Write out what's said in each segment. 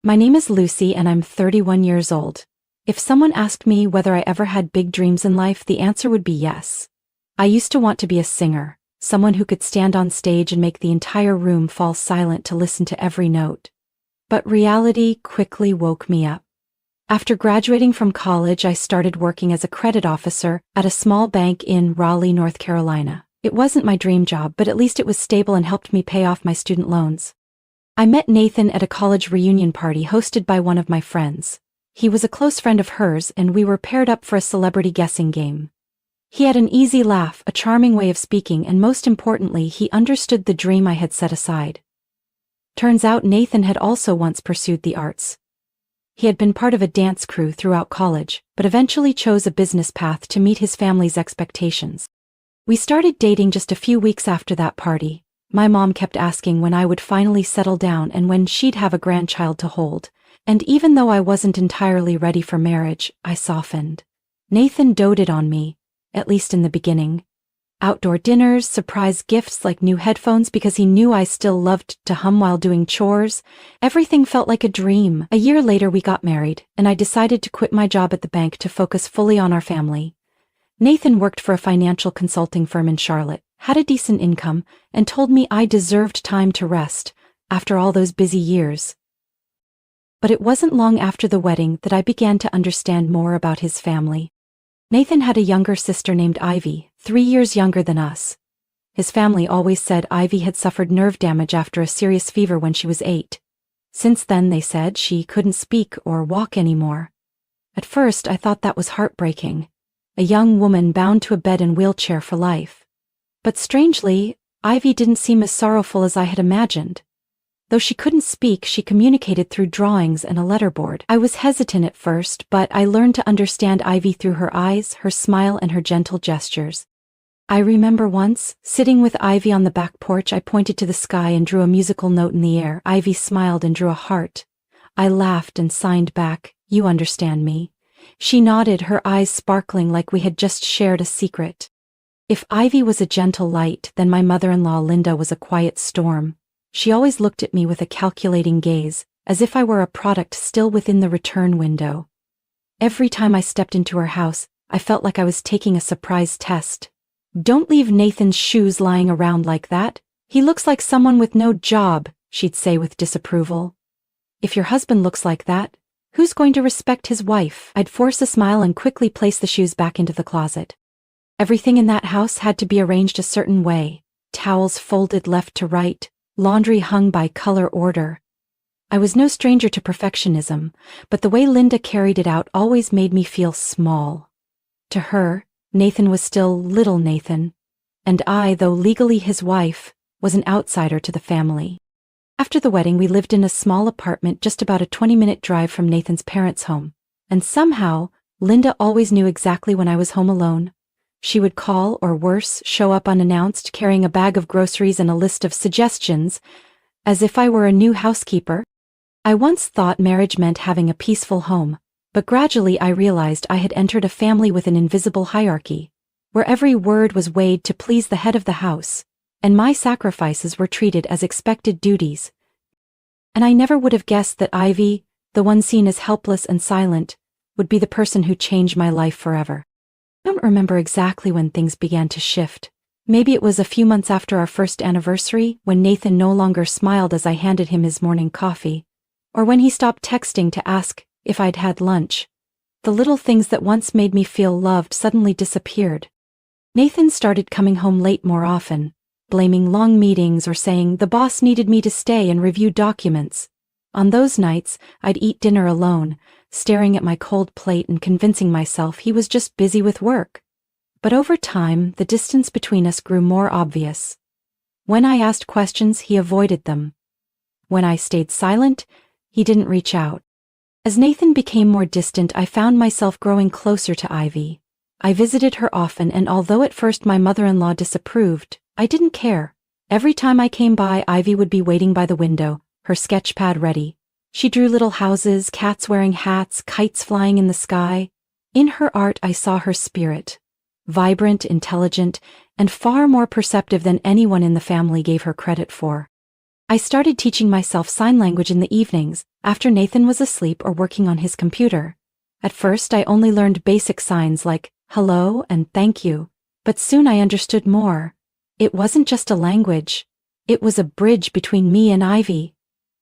My name is Lucy and I'm 31 years old. If someone asked me whether I ever had big dreams in life, the answer would be yes. I used to want to be a singer, someone who could stand on stage and make the entire room fall silent to listen to every note. But reality quickly woke me up. After graduating from college, I started working as a credit officer at a small bank in Raleigh, North Carolina. It wasn't my dream job, but at least it was stable and helped me pay off my student loans. I met Nathan at a college reunion party hosted by one of my friends. He was a close friend of hers, and we were paired up for a celebrity guessing game. He had an easy laugh, a charming way of speaking, and most importantly, he understood the dream I had set aside. Turns out Nathan had also once pursued the arts. He had been part of a dance crew throughout college, but eventually chose a business path to meet his family's expectations. We started dating just a few weeks after that party. My mom kept asking when I would finally settle down and when she'd have a grandchild to hold, and even though I wasn't entirely ready for marriage, I softened. Nathan doted on me, at least in the beginning. Outdoor dinners, surprise gifts like new headphones because he knew I still loved to hum while doing chores. Everything felt like a dream. A year later we got married, and I decided to quit my job at the bank to focus fully on our family. Nathan worked for a financial consulting firm in Charlotte, had a decent income, and told me I deserved time to rest after all those busy years. But it wasn't long after the wedding that I began to understand more about his family. Nathan had a younger sister named Ivy, 3 years younger than us. His family always said Ivy had suffered nerve damage after a serious fever when she was 8. Since then, they said, she couldn't speak or walk anymore. At first, I thought that was heartbreaking. A young woman bound to a bed and wheelchair for life. But strangely, Ivy didn't seem as sorrowful as I had imagined. Though she couldn't speak, she communicated through drawings and a letterboard. I was hesitant at first, but I learned to understand Ivy through her eyes, her smile, and her gentle gestures. I remember once, sitting with Ivy on the back porch, I pointed to the sky and drew a musical note in the air. Ivy smiled and drew a heart. I laughed and signed back, "You understand me." She nodded, her eyes sparkling like we had just shared a secret. If Ivy was a gentle light, then my mother-in-law Linda was a quiet storm. She always looked at me with a calculating gaze, as if I were a product still within the return window. Every time I stepped into her house, I felt like I was taking a surprise test. "Don't leave Nathan's shoes lying around like that. He looks like someone with no job," she'd say with disapproval. "If your husband looks like that, who's going to respect his wife?" I'd force a smile and quickly place the shoes back into the closet. Everything in that house had to be arranged a certain way. Towels folded left to right, laundry hung by color order. I was no stranger to perfectionism, but the way Linda carried it out always made me feel small. To her, Nathan was still little Nathan, and I, though legally his wife, was an outsider to the family. After the wedding, we lived in a small apartment just about a 20-minute drive from Nathan's parents' home, and somehow, Linda always knew exactly when I was home alone. She would call, or worse, show up unannounced, carrying a bag of groceries and a list of suggestions, as if I were a new housekeeper. I once thought marriage meant having a peaceful home, but gradually I realized I had entered a family with an invisible hierarchy, where every word was weighed to please the head of the house, and my sacrifices were treated as expected duties. And I never would have guessed that Ivy, the one seen as helpless and silent, would be the person who changed my life forever. I don't remember exactly when things began to shift. Maybe it was a few months after our first anniversary, when Nathan no longer smiled as I handed him his morning coffee, or when he stopped texting to ask if I'd had lunch. The little things that once made me feel loved suddenly disappeared. Nathan started coming home late more often, blaming long meetings or saying the boss needed me to stay and review documents. On those nights, I'd eat dinner alone, staring at my cold plate and convincing myself he was just busy with work. But over time, the distance between us grew more obvious. When I asked questions, he avoided them. When I stayed silent, he didn't reach out. As Nathan became more distant, I found myself growing closer to Ivy. I visited her often, and although at first my mother-in-law disapproved, I didn't care. Every time I came by, Ivy would be waiting by the window, her sketch pad ready. She drew little houses, cats wearing hats, kites flying in the sky. In her art, I saw her spirit. Vibrant, intelligent, and far more perceptive than anyone in the family gave her credit for. I started teaching myself sign language in the evenings, after Nathan was asleep or working on his computer. At first I only learned basic signs like hello and thank you, but soon I understood more. It wasn't just a language. It was a bridge between me and Ivy.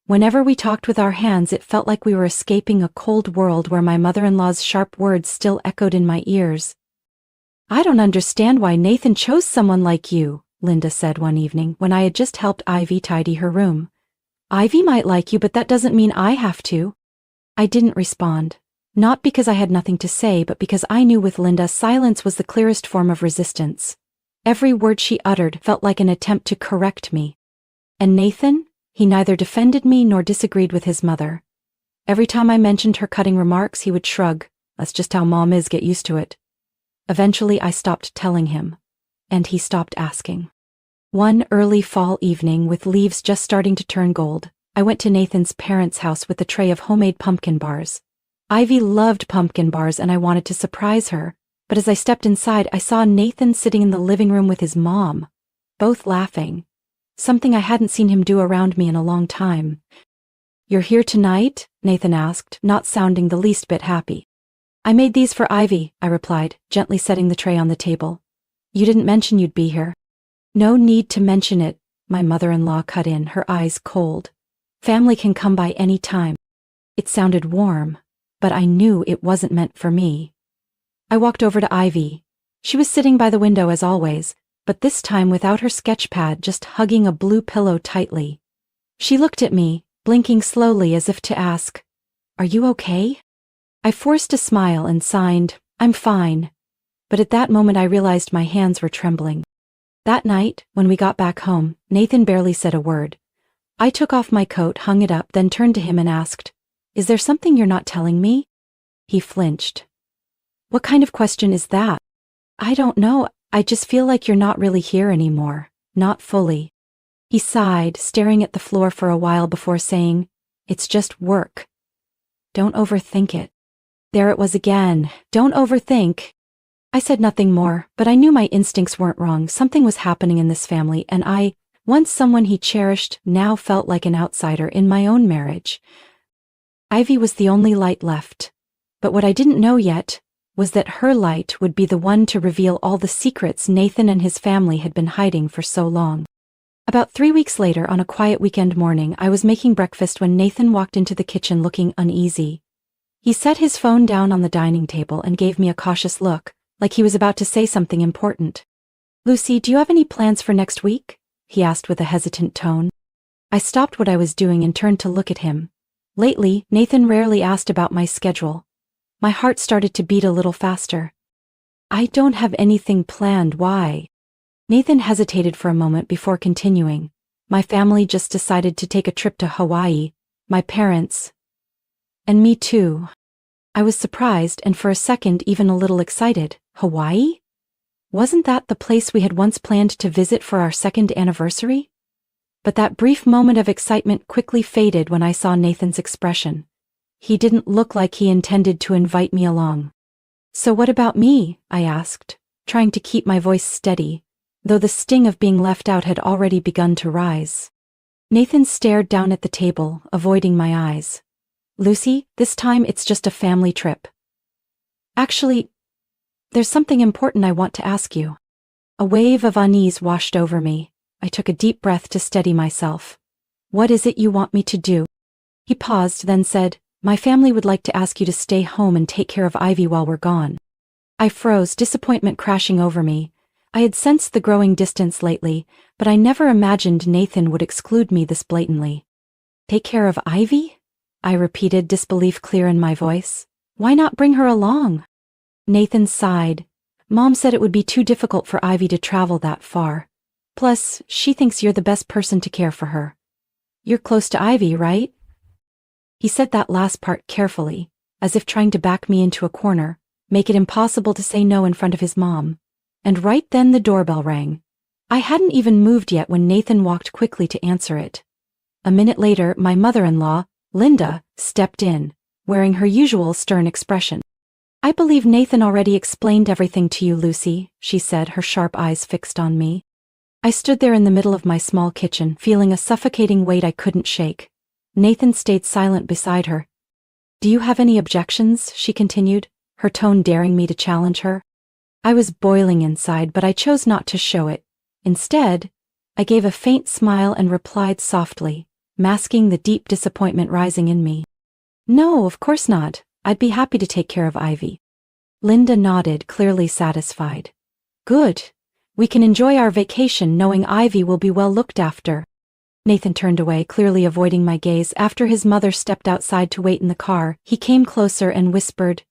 Whenever we talked with our hands, it felt like we were escaping a cold world where my mother-in-law's sharp words still echoed in my ears. "I don't understand why Nathan chose someone like you," Linda said one evening when I had just helped Ivy tidy her room. "Ivy might like you, but that doesn't mean I have to." I didn't respond. Not because I had nothing to say, but because I knew with Linda silence was the clearest form of resistance. Every word she uttered felt like an attempt to correct me. And Nathan? He neither defended me nor disagreed with his mother. Every time I mentioned her cutting remarks, he would shrug. "That's just how Mom is, get used to it." Eventually I stopped telling him. And he stopped asking. One early fall evening, with leaves just starting to turn gold, I went to Nathan's parents' house with a tray of homemade pumpkin bars. Ivy loved pumpkin bars and I wanted to surprise her, but as I stepped inside I saw Nathan sitting in the living room with his mom, both laughing. Something I hadn't seen him do around me in a long time. "You're here tonight?" Nathan asked, not sounding the least bit happy. "I made these for Ivy," I replied, gently setting the tray on the table. "You didn't mention you'd be here." "No need to mention it," my mother-in-law cut in, her eyes cold. "Family can come by any time." It sounded warm, but I knew it wasn't meant for me. I walked over to Ivy. She was sitting by the window as always, but this time without her sketch pad, just hugging a blue pillow tightly. She looked at me, blinking slowly as if to ask, "Are you okay?" I forced a smile and signed, "I'm fine." But at that moment I realized my hands were trembling. That night, when we got back home, Nathan barely said a word. I took off my coat, hung it up, then turned to him and asked, "Is there something you're not telling me?" He flinched. "What kind of question is that?" "I don't know. I just feel like you're not really here anymore. Not fully." He sighed, staring at the floor for a while before saying, "It's just work. Don't overthink it." There it was again. Don't overthink. I said nothing more, but I knew my instincts weren't wrong. Something was happening in this family, and I, once someone he cherished, now felt like an outsider in my own marriage. Ivy was the only light left. But what I didn't know yet was that her light would be the one to reveal all the secrets Nathan and his family had been hiding for so long. About 3 weeks later, on a quiet weekend morning, I was making breakfast when Nathan walked into the kitchen looking uneasy. He set his phone down on the dining table and gave me a cautious look, like he was about to say something important. "Lucy, do you have any plans for next week?" he asked with a hesitant tone. I stopped what I was doing and turned to look at him. Lately, Nathan rarely asked about my schedule. My heart started to beat a little faster. "I don't have anything planned. Why?" Nathan hesitated for a moment before continuing. "My family just decided to take a trip to Hawaii. My parents. And me too." I was surprised and for a second even a little excited. Hawaii? Wasn't that the place we had once planned to visit for our second anniversary? But that brief moment of excitement quickly faded when I saw Nathan's expression. He didn't look like he intended to invite me along. "So what about me?" I asked, trying to keep my voice steady, though the sting of being left out had already begun to rise. Nathan stared down at the table, avoiding my eyes. "Lucy, this time it's just a family trip. Actually, there's something important I want to ask you." A wave of unease washed over me. I took a deep breath to steady myself. "What is it you want me to do?" He paused, then said, "My family would like to ask you to stay home and take care of Ivy while we're gone." I froze, disappointment crashing over me. I had sensed the growing distance lately, but I never imagined Nathan would exclude me this blatantly. "Take care of Ivy?" I repeated, disbelief clear in my voice. "Why not bring her along?" Nathan sighed. "Mom said it would be too difficult for Ivy to travel that far. Plus, she thinks you're the best person to care for her. You're close to Ivy, right?" He said that last part carefully, as if trying to back me into a corner, make it impossible to say no in front of his mom. And right then the doorbell rang. I hadn't even moved yet when Nathan walked quickly to answer it. A minute later, my mother-in-law, Linda, stepped in, wearing her usual stern expression. "I believe Nathan already explained everything to you, Lucy," she said, her sharp eyes fixed on me. I stood there in the middle of my small kitchen, feeling a suffocating weight I couldn't shake. Nathan stayed silent beside her. "Do you have any objections?" she continued, her tone daring me to challenge her. I was boiling inside, but I chose not to show it. Instead, I gave a faint smile and replied softly, masking the deep disappointment rising in me. "No, of course not. I'd be happy to take care of Ivy." Linda nodded, clearly satisfied. "Good. We can enjoy our vacation knowing Ivy will be well looked after." Nathan turned away, clearly avoiding my gaze. After his mother stepped outside to wait in the car, he came closer and whispered,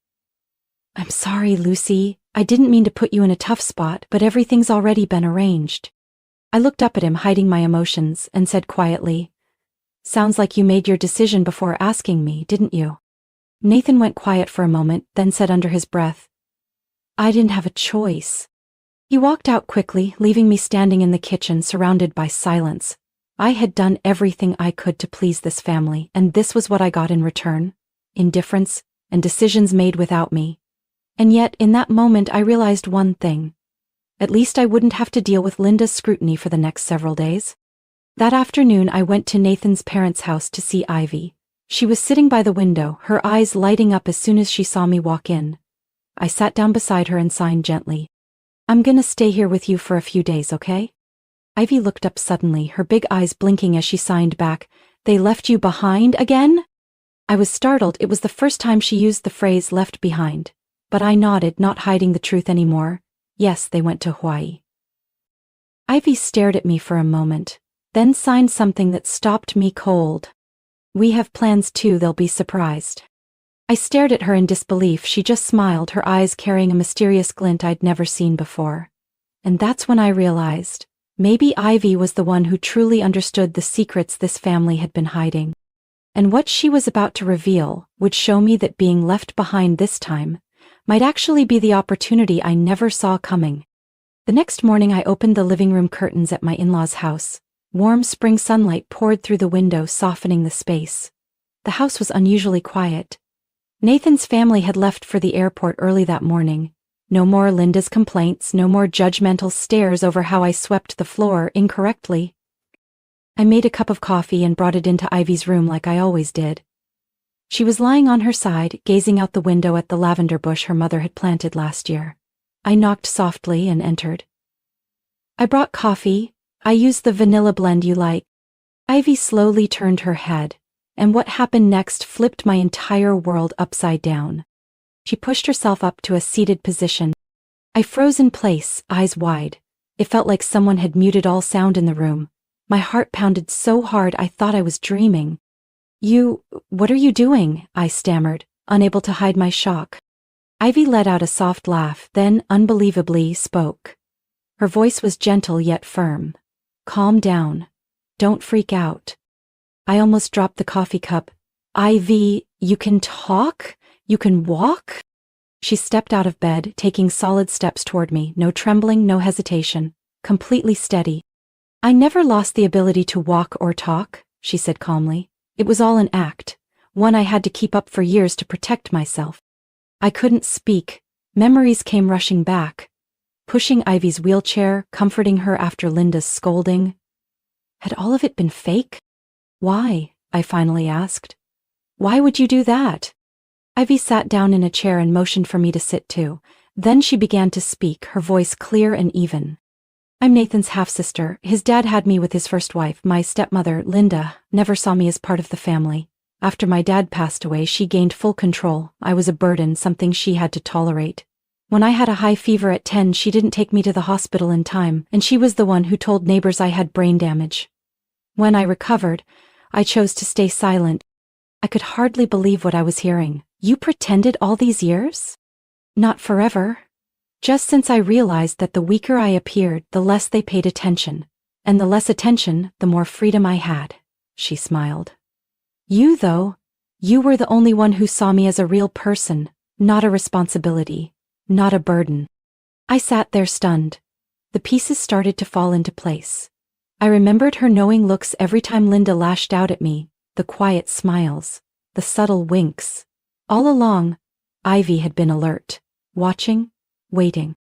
"I'm sorry, Lucy. I didn't mean to put you in a tough spot, but everything's already been arranged." I looked up at him, hiding my emotions, and said quietly, "Sounds like you made your decision before asking me, didn't you?" Nathan went quiet for a moment, then said under his breath, "I didn't have a choice." He walked out quickly, leaving me standing in the kitchen surrounded by silence. I had done everything I could to please this family, and this was what I got in return: indifference and decisions made without me. And yet, in that moment, I realized one thing. At least I wouldn't have to deal with Linda's scrutiny for the next several days. That afternoon, I went to Nathan's parents' house to see Ivy. She was sitting by the window, her eyes lighting up as soon as she saw me walk in. I sat down beside her and signed gently. "I'm gonna stay here with you for a few days, okay?" Ivy looked up suddenly, her big eyes blinking as she signed back, "They left you behind again?" I was startled. It was the first time she used the phrase "left behind." But I nodded, not hiding the truth anymore. Yes, they went to Hawaii. Ivy stared at me for a moment, then signed something that stopped me cold. "We have plans too, they'll be surprised." I stared at her in disbelief. She just smiled, her eyes carrying a mysterious glint I'd never seen before. And that's when I realized, maybe Ivy was the one who truly understood the secrets this family had been hiding. And what she was about to reveal would show me that being left behind this time might actually be the opportunity I never saw coming. The next morning I opened the living room curtains at my in-laws' house. Warm spring sunlight poured through the window, softening the space. The house was unusually quiet. Nathan's family had left for the airport early that morning. No more Linda's complaints, no more judgmental stares over how I swept the floor incorrectly. I made a cup of coffee and brought it into Ivy's room like I always did. She was lying on her side, gazing out the window at the lavender bush her mother had planted last year. I knocked softly and entered. "I brought coffee. I used the vanilla blend you like." Ivy slowly turned her head, and what happened next flipped my entire world upside down. She pushed herself up to a seated position. I froze in place, eyes wide. It felt like someone had muted all sound in the room. My heart pounded so hard I thought I was dreaming. What are you doing?" I stammered, unable to hide my shock. Ivy let out a soft laugh, then, unbelievably, spoke. Her voice was gentle yet firm. "Calm down. Don't freak out." I almost dropped the coffee cup. "Ivy, you can talk? You can walk?" She stepped out of bed, taking solid steps toward me, no trembling, no hesitation, completely steady. "I never lost the ability to walk or talk," she said calmly. "It was all an act, one I had to keep up for years to protect myself." I couldn't speak. Memories came rushing back. Pushing Ivy's wheelchair, comforting her after Linda's scolding. Had all of it been fake? "Why?" I finally asked. "Why would you do that?" Ivy sat down in a chair and motioned for me to sit too. Then she began to speak, her voice clear and even. "I'm Nathan's half-sister. His dad had me with his first wife. My stepmother, Linda, never saw me as part of the family. After my dad passed away, she gained full control. I was a burden, something she had to tolerate. When I had a high fever at 10, she didn't take me to the hospital in time, and she was the one who told neighbors I had brain damage. When I recovered, I chose to stay silent. I could hardly believe what I was hearing. You pretended all these years? Not forever. Just since I realized that the weaker I appeared, the less they paid attention. And the less attention, the more freedom I had." She smiled. "You, though, you were the only one who saw me as a real person, not a responsibility, not a burden." I sat there stunned. The pieces started to fall into place. I remembered her knowing looks every time Linda lashed out at me, the quiet smiles, the subtle winks. All along, Ivy had been alert, watching, waiting.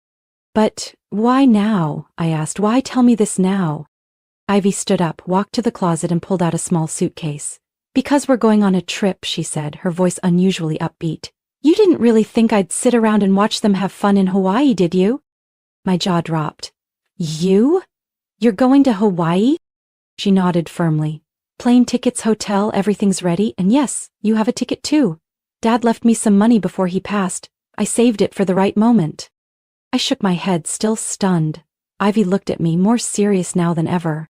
But why now? I asked. Why tell me this now? Ivy stood up, walked to the closet and pulled out a small suitcase. Because we're going on a trip, she said, her voice unusually upbeat. You didn't really think I'd sit around and watch them have fun in Hawaii, did you? My jaw dropped. You? You're going to Hawaii? She nodded firmly. Plane tickets, hotel, everything's ready, and yes, you have a ticket too. Dad left me some money before he passed. I saved it for the right moment. I shook my head, still stunned. Ivy looked at me, more serious now than ever.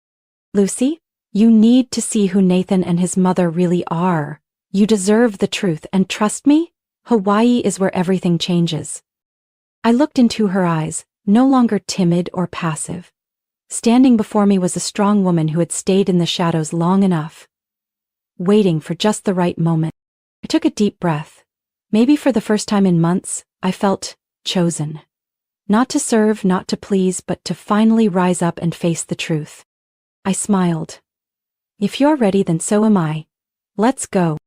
Lucy, you need to see who Nathan and his mother really are. You deserve the truth, and trust me, Hawaii is where everything changes. I looked into her eyes, no longer timid or passive. Standing before me was a strong woman who had stayed in the shadows long enough, waiting for just the right moment. I took a deep breath. Maybe for the first time in months, I felt chosen. Not to serve, not to please, but to finally rise up and face the truth. I smiled. If you're ready, then so am I. Let's go.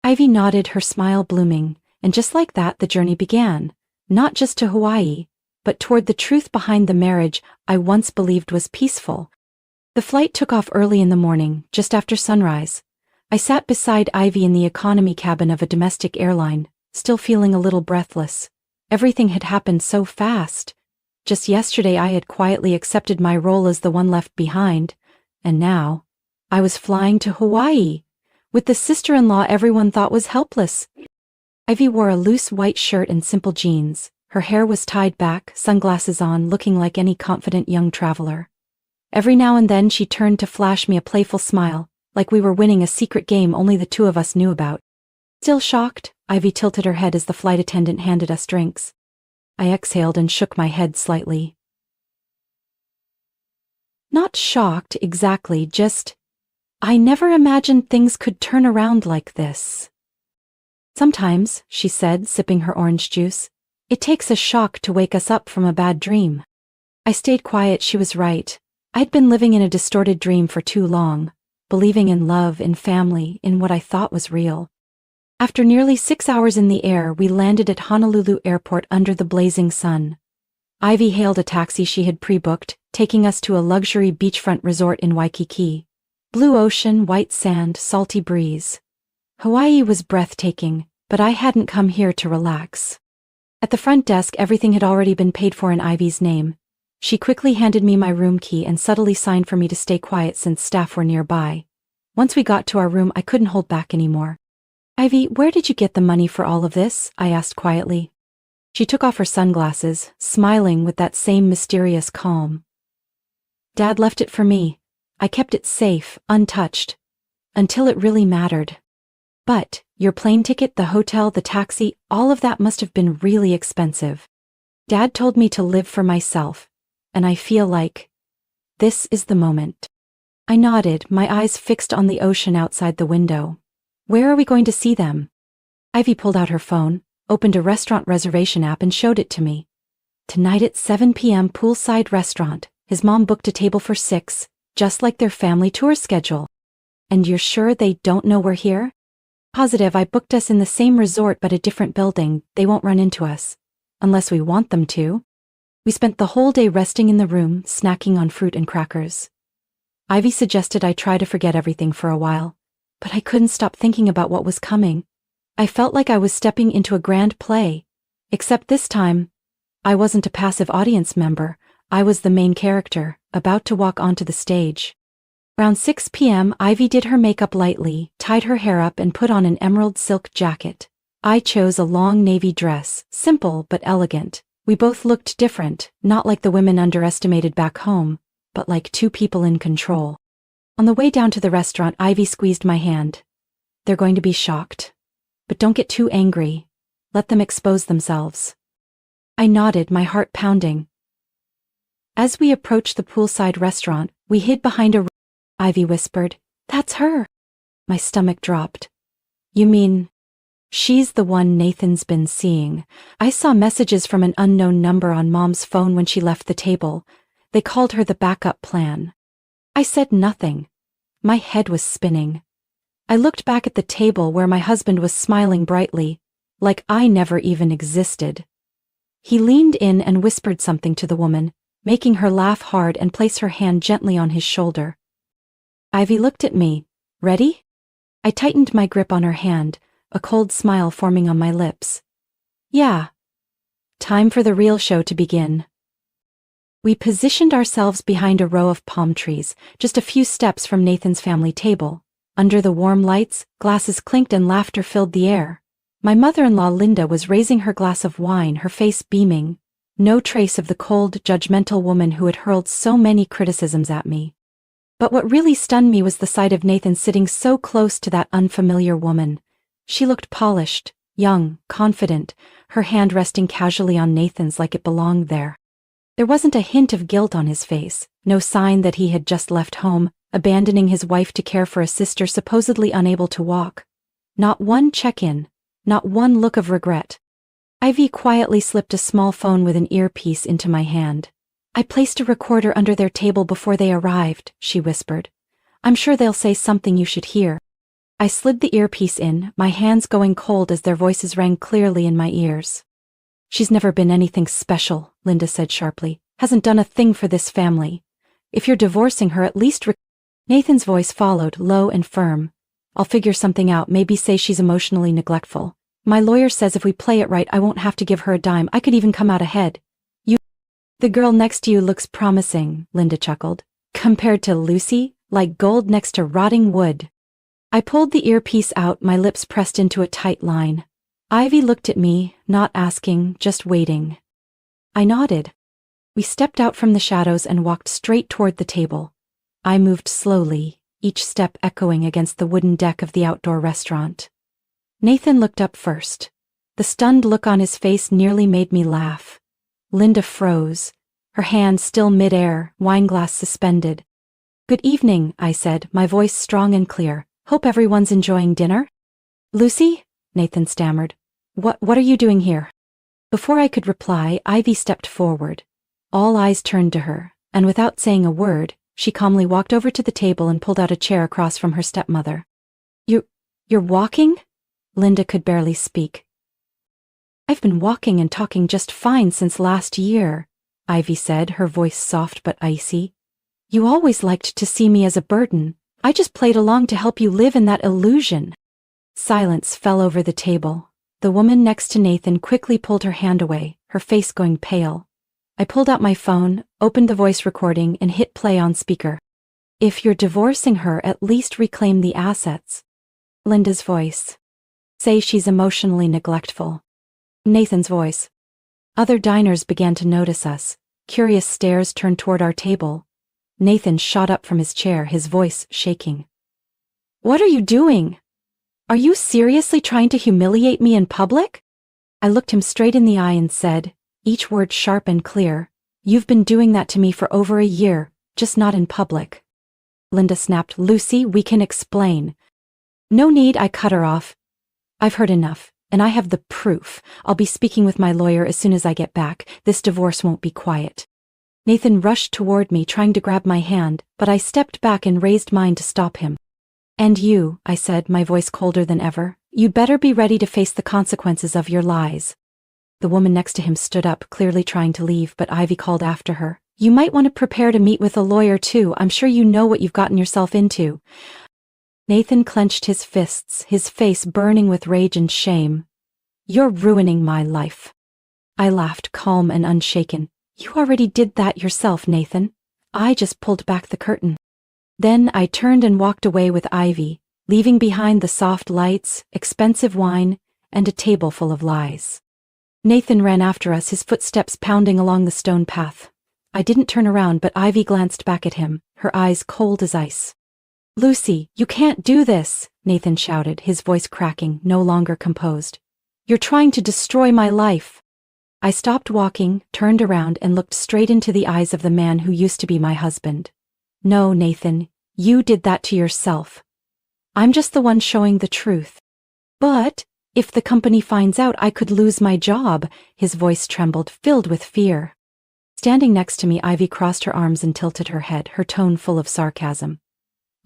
Ivy nodded, her smile blooming, and just like that the journey began, not just to Hawaii, but toward the truth behind the marriage I once believed was peaceful. The flight took off early in the morning, just after sunrise. I sat beside Ivy in the economy cabin of a domestic airline, still feeling a little breathless. Everything had happened so fast. Just yesterday I had quietly accepted my role as the one left behind, and now I was flying to Hawaii, with the sister-in-law everyone thought was helpless. Ivy wore a loose white shirt and simple jeans. Her hair was tied back, sunglasses on, looking like any confident young traveler. Every now and then she turned to flash me a playful smile, like we were winning a secret game only the two of us knew about. Still shocked, Ivy tilted her head as the flight attendant handed us drinks. I exhaled and shook my head slightly. Not shocked exactly, just, I never imagined things could turn around like this. Sometimes, she said, sipping her orange juice, it takes a shock to wake us up from a bad dream. I stayed quiet. She was right. I'd been living in a distorted dream for too long, believing in love, in family, in what I thought was real. After nearly 6 hours in the air, we landed at Honolulu Airport under the blazing sun. Ivy hailed a taxi she had pre-booked, taking us to a luxury beachfront resort in Waikiki. Blue ocean, white sand, salty breeze. Hawaii was breathtaking, but I hadn't come here to relax. At the front desk, everything had already been paid for in Ivy's name. She quickly handed me my room key and subtly signed for me to stay quiet since staff were nearby. Once we got to our room, I couldn't hold back anymore. Ivy, where did you get the money for all of this? I asked quietly. She took off her sunglasses, smiling with that same mysterious calm. Dad left it for me. I kept it safe, untouched, until it really mattered. But your plane ticket, the hotel, the taxi, all of that must have been really expensive. Dad told me to live for myself, and I feel like this is the moment. I nodded, my eyes fixed on the ocean outside the window. Where are we going to see them? Ivy pulled out her phone, opened a restaurant reservation app and showed it to me. Tonight at 7 p.m. poolside restaurant. His mom booked a table for 6, just like their family tour schedule. And you're sure they don't know we're here? Positive. I booked us in the same resort but a different building. They won't run into us. Unless we want them to. We spent the whole day resting in the room, snacking on fruit and crackers. Ivy suggested I try to forget everything for a while, but I couldn't stop thinking about what was coming. I felt like I was stepping into a grand play. Except this time, I wasn't a passive audience member. I was the main character, about to walk onto the stage. Around 6 p.m., Ivy did her makeup lightly, tied her hair up and put on an emerald silk jacket. I chose a long navy dress, simple but elegant. We both looked different, not like the women underestimated back home, but like two people in control. On the way down to the restaurant, Ivy squeezed my hand. They're going to be shocked. But don't get too angry. Let them expose themselves. I nodded, my heart pounding. As we approached the poolside restaurant, we hid behind a... Ivy whispered, "That's her." My stomach dropped. You mean... She's the one Nathan's been seeing. I saw messages from an unknown number on Mom's phone when she left the table. They called her the backup plan. I said nothing. My head was spinning. I looked back at the table where my husband was smiling brightly, like I never even existed. He leaned in and whispered something to the woman, making her laugh hard and place her hand gently on his shoulder. Ivy looked at me. Ready? I tightened my grip on her hand, a cold smile forming on my lips. Yeah. Time for the real show to begin. We positioned ourselves behind a row of palm trees, just a few steps from Nathan's family table. Under the warm lights, glasses clinked and laughter filled the air. My mother-in-law Linda was raising her glass of wine, her face beaming. No trace of the cold, judgmental woman who had hurled so many criticisms at me. But what really stunned me was the sight of Nathan sitting so close to that unfamiliar woman. She looked polished, young, confident, her hand resting casually on Nathan's like it belonged there. There wasn't a hint of guilt on his face, no sign that he had just left home, abandoning his wife to care for a sister supposedly unable to walk. Not one check-in, not one look of regret. Ivy quietly slipped a small phone with an earpiece into my hand. I placed a recorder under their table before they arrived, she whispered. I'm sure they'll say something you should hear. I slid the earpiece in, my hands going cold as their voices rang clearly in my ears. She's never been anything special, Linda said sharply. Hasn't done a thing for this family. If you're divorcing her, at least Nathan's voice followed, low and firm. I'll figure something out, maybe say she's emotionally neglectful. My lawyer says if we play it right I won't have to give her a dime, I could even come out ahead. The girl next to you looks promising, Linda chuckled. Compared to Lucy, like gold next to rotting wood. I pulled the earpiece out, my lips pressed into a tight line. Ivy looked at me, not asking, just waiting. I nodded. We stepped out from the shadows and walked straight toward the table. I moved slowly, each step echoing against the wooden deck of the outdoor restaurant. Nathan looked up first. The stunned look on his face nearly made me laugh. Linda froze, her hand still mid-air, wineglass suspended. Good evening, I said, my voice strong and clear. Hope everyone's enjoying dinner? Lucy? Nathan stammered. What are you doing here? Before I could reply, Ivy stepped forward. All eyes turned to her, and without saying a word, she calmly walked over to the table and pulled out a chair across from her stepmother. You're walking? Linda could barely speak. I've been walking and talking just fine since last year, Ivy said, her voice soft but icy. You always liked to see me as a burden. I just played along to help you live in that illusion. Silence fell over the table. The woman next to Nathan quickly pulled her hand away, her face going pale. I pulled out my phone, opened the voice recording, and hit play on speaker. If you're divorcing her, at least reclaim the assets. Linda's voice. Say she's emotionally neglectful. Nathan's voice. Other diners began to notice us. Curious stares turned toward our table. Nathan shot up from his chair, his voice shaking. What are you doing? Are you seriously trying to humiliate me in public? I looked him straight in the eye and said, each word sharp and clear, you've been doing that to me for over a year, just not in public. Linda snapped, Lucy, we can explain. No need, I cut her off. I've heard enough. And I have the proof. I'll be speaking with my lawyer as soon as I get back. This divorce won't be quiet. Nathan rushed toward me, trying to grab my hand, but I stepped back and raised mine to stop him. And you, I said, my voice colder than ever, you'd better be ready to face the consequences of your lies. The woman next to him stood up, clearly trying to leave, but Ivy called after her. You might want to prepare to meet with a lawyer too. I'm sure you know what you've gotten yourself into. Nathan clenched his fists, his face burning with rage and shame. You're ruining my life. I laughed, calm and unshaken. You already did that yourself, Nathan. I just pulled back the curtain. Then I turned and walked away with Ivy, leaving behind the soft lights, expensive wine, and a table full of lies. Nathan ran after us, his footsteps pounding along the stone path. I didn't turn around, but Ivy glanced back at him, her eyes cold as ice. Lucy, you can't do this, Nathan shouted, his voice cracking, no longer composed. You're trying to destroy my life. I stopped walking, turned around, and looked straight into the eyes of the man who used to be my husband. No, Nathan, you did that to yourself. I'm just the one showing the truth. But if the company finds out, I could lose my job. His voice trembled, filled with fear. Standing next to me, Ivy crossed her arms and tilted her head, her tone full of sarcasm.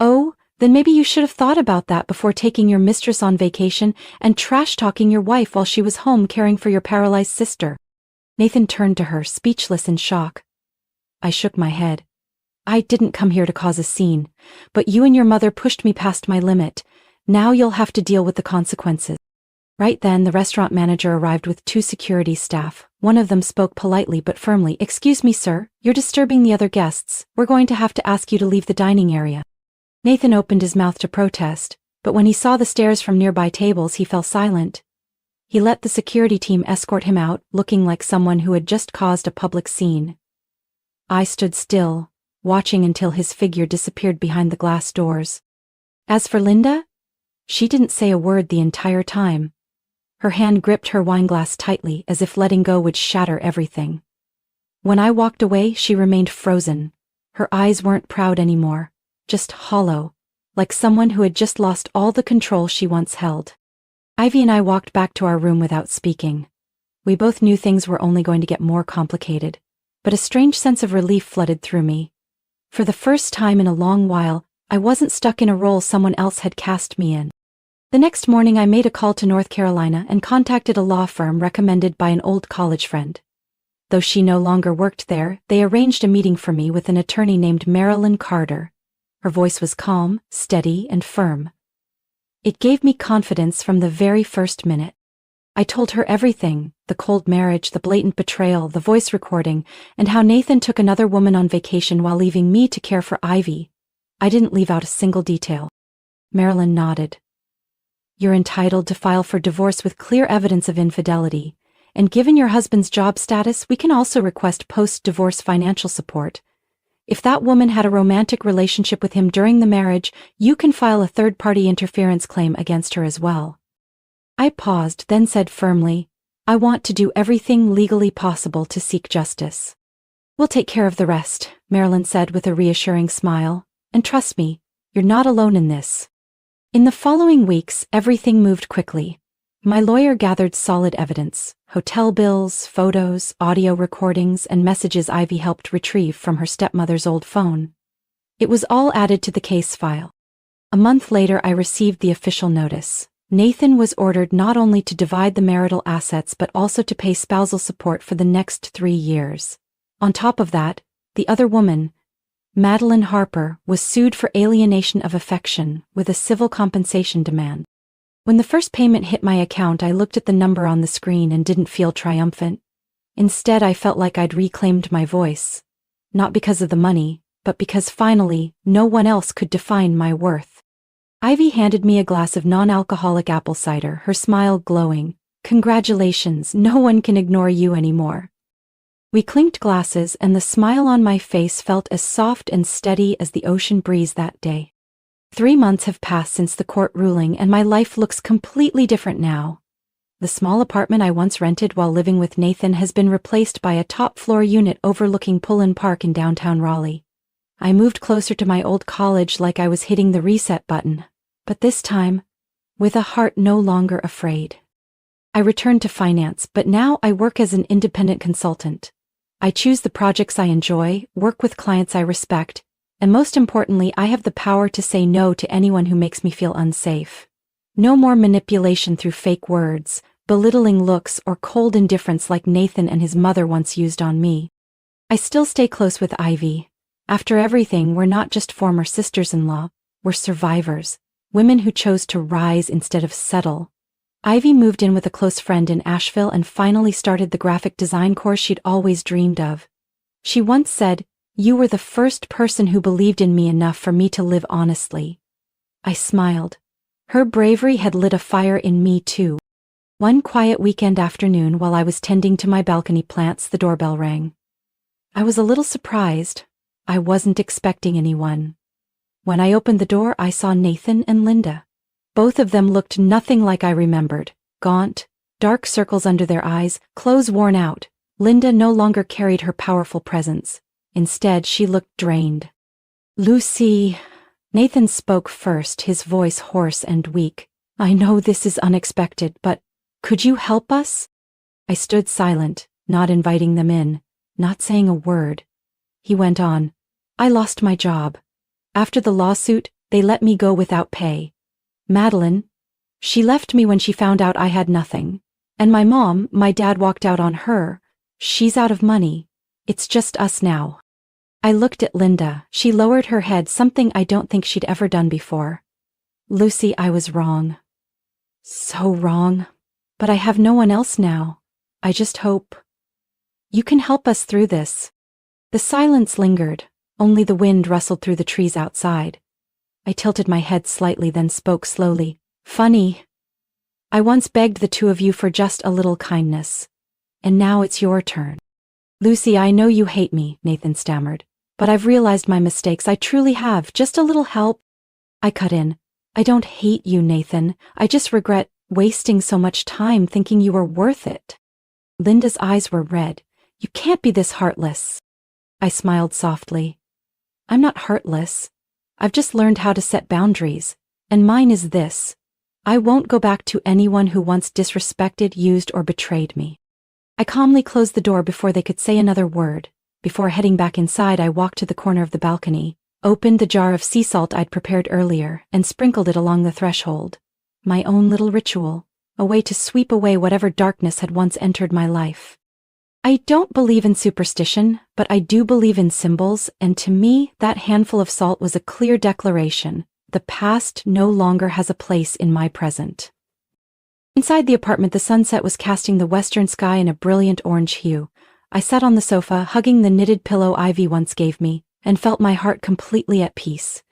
Oh, then maybe you should have thought about that before taking your mistress on vacation and trash-talking your wife while she was home caring for your paralyzed sister. Nathan turned to her, speechless in shock. I shook my head. I didn't come here to cause a scene, but you and your mother pushed me past my limit. Now you'll have to deal with the consequences. Right then, the restaurant manager arrived with 2 security staff. One of them spoke politely but firmly. Excuse me, sir, you're disturbing the other guests. We're going to have to ask you to leave the dining area. Nathan opened his mouth to protest, but when he saw the stares from nearby tables, he fell silent. He let the security team escort him out, looking like someone who had just caused a public scene. I stood still, watching until his figure disappeared behind the glass doors. As for Linda, she didn't say a word the entire time. Her hand gripped her wineglass tightly, as if letting go would shatter everything. When I walked away, she remained frozen. Her eyes weren't proud anymore, just hollow, like someone who had just lost all the control she once held. Ivy and I walked back to our room without speaking. We both knew things were only going to get more complicated, but a strange sense of relief flooded through me. For the first time in a long while, I wasn't stuck in a role someone else had cast me in. The next morning I made a call to North Carolina and contacted a law firm recommended by an old college friend. Though she no longer worked there, they arranged a meeting for me with an attorney named Marilyn Carter. Her voice was calm, steady, and firm. It gave me confidence from the very first minute. I told her everything, the cold marriage, the blatant betrayal, the voice recording, and how Nathan took another woman on vacation while leaving me to care for Ivy. I didn't leave out a single detail. Marilyn nodded. You're entitled to file for divorce with clear evidence of infidelity, and given your husband's job status, we can also request post-divorce financial support. If that woman had a romantic relationship with him during the marriage, you can file a third-party interference claim against her as well. I paused, then said firmly, I want to do everything legally possible to seek justice. We'll take care of the rest, Marilyn said with a reassuring smile, and trust me, you're not alone in this. In the following weeks, everything moved quickly. My lawyer gathered solid evidence, hotel bills, photos, audio recordings, and messages Ivy helped retrieve from her stepmother's old phone. It was all added to the case file. A month later, I received the official notice. Nathan was ordered not only to divide the marital assets but also to pay spousal support for the next 3 years. On top of that, the other woman, Madeline Harper, was sued for alienation of affection with a civil compensation demand. When the first payment hit my account, I looked at the number on the screen and didn't feel triumphant. Instead, I felt like I'd reclaimed my voice. Not because of the money, but because finally, no one else could define my worth. Ivy handed me a glass of non-alcoholic apple cider, her smile glowing. Congratulations, no one can ignore you anymore. We clinked glasses, and the smile on my face felt as soft and steady as the ocean breeze that day. 3 months have passed since the court ruling, and my life looks completely different now. The small apartment I once rented while living with Nathan has been replaced by a top-floor unit overlooking Pullen Park in downtown Raleigh. I moved closer to my old college like I was hitting the reset button, but this time, with a heart no longer afraid. I returned to finance, but now I work as an independent consultant. I choose the projects I enjoy, work with clients I respect, and most importantly, I have the power to say no to anyone who makes me feel unsafe. No more manipulation through fake words, belittling looks, or cold indifference like Nathan and his mother once used on me. I still stay close with Ivy. After everything, we're not just former sisters-in-law, we're survivors, women who chose to rise instead of settle. Ivy moved in with a close friend in Asheville and finally started the graphic design course she'd always dreamed of. She once said, "You were the first person who believed in me enough for me to live honestly." I smiled. Her bravery had lit a fire in me too. One quiet weekend afternoon while I was tending to my balcony plants, the doorbell rang. I was a little surprised. I wasn't expecting anyone. When I opened the door, I saw Nathan and Linda. Both of them looked nothing like I remembered. Gaunt, dark circles under their eyes, clothes worn out. Linda no longer carried her powerful presence. Instead, she looked drained. "Lucy," Nathan spoke first, his voice hoarse and weak. "I know this is unexpected, but could you help us?" I stood silent, not inviting them in, not saying a word. He went on. "I lost my job. After the lawsuit, they let me go without pay. Madeline, she left me when she found out I had nothing. And my dad walked out on her. She's out of money. It's just us now. I looked at Linda. She lowered her head, something I don't think she'd ever done before. Lucy, I was wrong. So wrong. But I have no one else now. I just hope you can help us through this. The silence lingered. Only the wind rustled through the trees outside. I tilted my head slightly, then spoke slowly. Funny. I once begged the two of you for just a little kindness. And now it's your turn. Lucy, I know you hate me, Nathan stammered. But I've realized my mistakes. I truly have. Just a little help. I cut in. I don't hate you, Nathan. I just regret wasting so much time thinking you were worth it. Linda's eyes were red. You can't be this heartless. I smiled softly. I'm not heartless. I've just learned how to set boundaries. And mine is this. I won't go back to anyone who once disrespected, used, or betrayed me. I calmly closed the door before they could say another word. Before heading back inside, I walked to the corner of the balcony, opened the jar of sea salt I'd prepared earlier, and sprinkled it along the threshold. My own little ritual, a way to sweep away whatever darkness had once entered my life. I don't believe in superstition, but I do believe in symbols, and to me, that handful of salt was a clear declaration. The past no longer has a place in my present. Inside the apartment, the sunset was casting the western sky in a brilliant orange hue. I sat on the sofa, hugging the knitted pillow Ivy once gave me, and felt my heart completely at peace.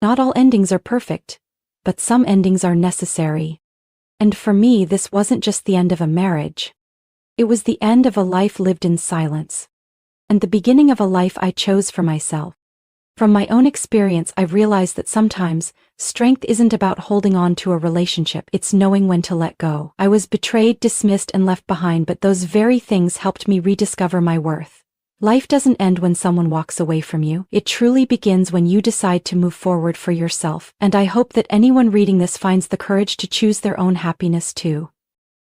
Not all endings are perfect, but some endings are necessary. And for me, this wasn't just the end of a marriage. It was the end of a life lived in silence, and the beginning of a life I chose for myself. From my own experience, I've realized that sometimes, strength isn't about holding on to a relationship, it's knowing when to let go. I was betrayed, dismissed, and left behind, but those very things helped me rediscover my worth. Life doesn't end when someone walks away from you. It truly begins when you decide to move forward for yourself, and I hope that anyone reading this finds the courage to choose their own happiness too.